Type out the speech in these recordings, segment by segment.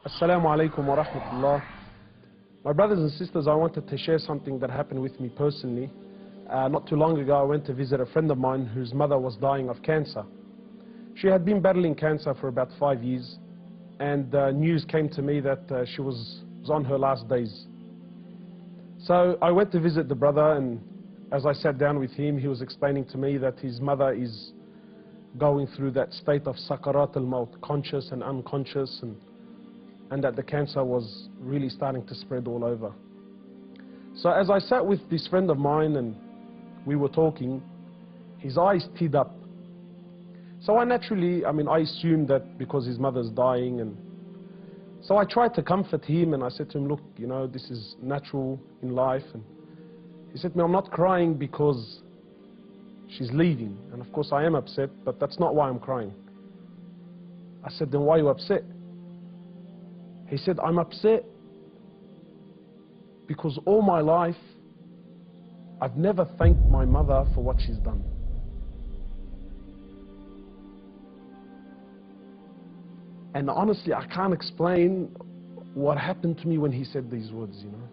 Assalamu alaikum wa rahmatullah. My brothers and sisters, I wanted to share something that happened with me personally. Not too long ago, I went to visit a friend of mine whose mother was dying of cancer. She had been battling cancer for about 5 years, and news came to me that she was on her last days. So I went to visit the brother, and as I sat down with him, he was explaining to me that his mother is going through that state of sakarat al-maut, conscious and unconscious, and that the cancer was really starting to spread all over. So as I sat with this friend of mine and we were talking, his eyes teared up. So I assumed that because his mother's dying, and so I tried to comfort him, and I said to him, look, you know, this is natural in life. And he said to me, I'm not crying because she's leaving. And of course I am upset, but that's not why I'm crying. I said, then why are you upset? He said, I'm upset because all my life I've never thanked my mother for what she's done. And honestly, I can't explain what happened to me when he said these words, you know.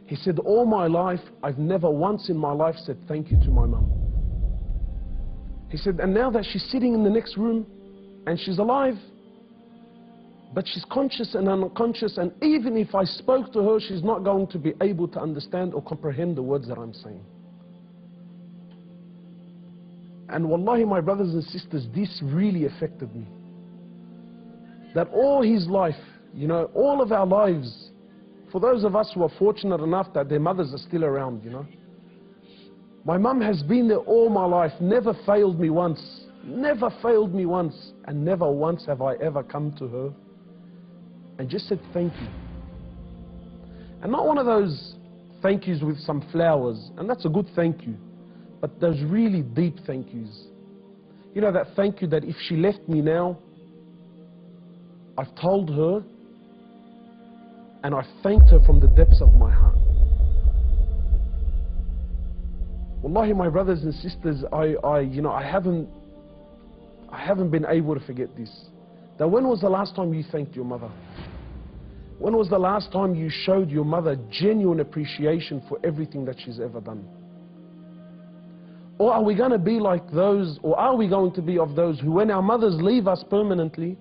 He said, all my life, I've never once in my life said thank you to my mum. He said, and now that she's sitting in the next room and she's alive, but she's conscious and unconscious, and even if I spoke to her, she's not going to be able to understand or comprehend the words that I'm saying. And wallahi, my brothers and sisters, this really affected me. That all his life, you know, all of our lives, for those of us who are fortunate enough that their mothers are still around, you know, my mum has been there all my life, never failed me once, and never once have I ever come to her and just said thank you. And not one of those thank yous with some flowers, and that's a good thank you, but those really deep thank yous. You know, that thank you that if she left me now, I've told her and I thanked her from the depths of my heart. Wallahi, my brothers and sisters, I haven't been able to forget this. That when was the last time you thanked your mother? When was the last time you showed your mother genuine appreciation for everything that she's ever done? Or are we going to be like those, or are we going to be of those who, when our mothers leave us permanently,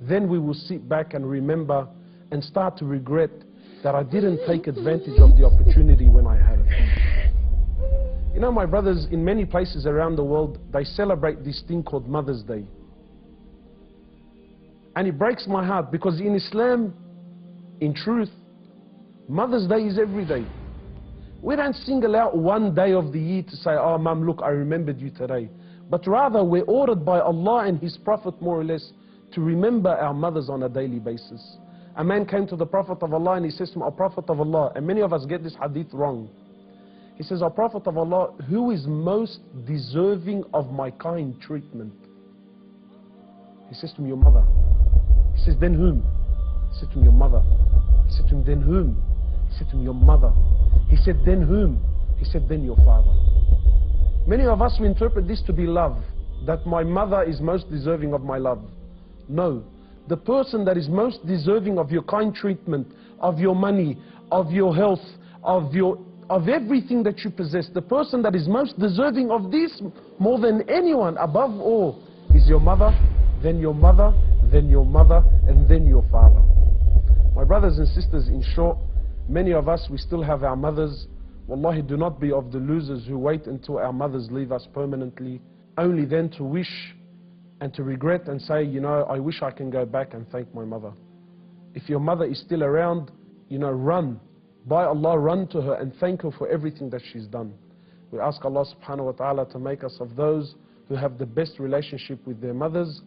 then we will sit back and remember and start to regret that I didn't take advantage of the opportunity when I had it. You know, my brothers, in many places around the world, they celebrate this thing called Mother's Day. And it breaks my heart, because in Islam, in truth, Mother's Day is every day. We don't single out one day of the year to say, oh mum, look, I remembered you today. But rather, we're ordered by Allah and His Prophet, more or less, to remember our mothers on a daily basis. A man came to the Prophet of Allah and he says to him, O Prophet of Allah, and many of us get this hadith wrong. He says, O Prophet of Allah, who is most deserving of my kind treatment? He says to him, your mother. He says, then whom? He said to him, your mother. He said to him, then whom? He said to him, your mother. He said, then whom? He said, then your father. Many of us, we interpret this to be love, that my mother is most deserving of my love. No. The person that is most deserving of your kind treatment, of your money, of your health, of everything that you possess, the person that is most deserving of this more than anyone, above all, is your mother, then your mother, then your mother, and then your father. My brothers and sisters, in short, many of us, we still have our mothers. Wallahi, do not be of the losers who wait until our mothers leave us permanently, only then to wish and to regret and say, you know, I wish I can go back and thank my mother. If your mother is still around, you know, run. By Allah, run to her and thank her for everything that she's done. We ask Allah subhanahu wa ta'ala to make us of those who have the best relationship with their mothers,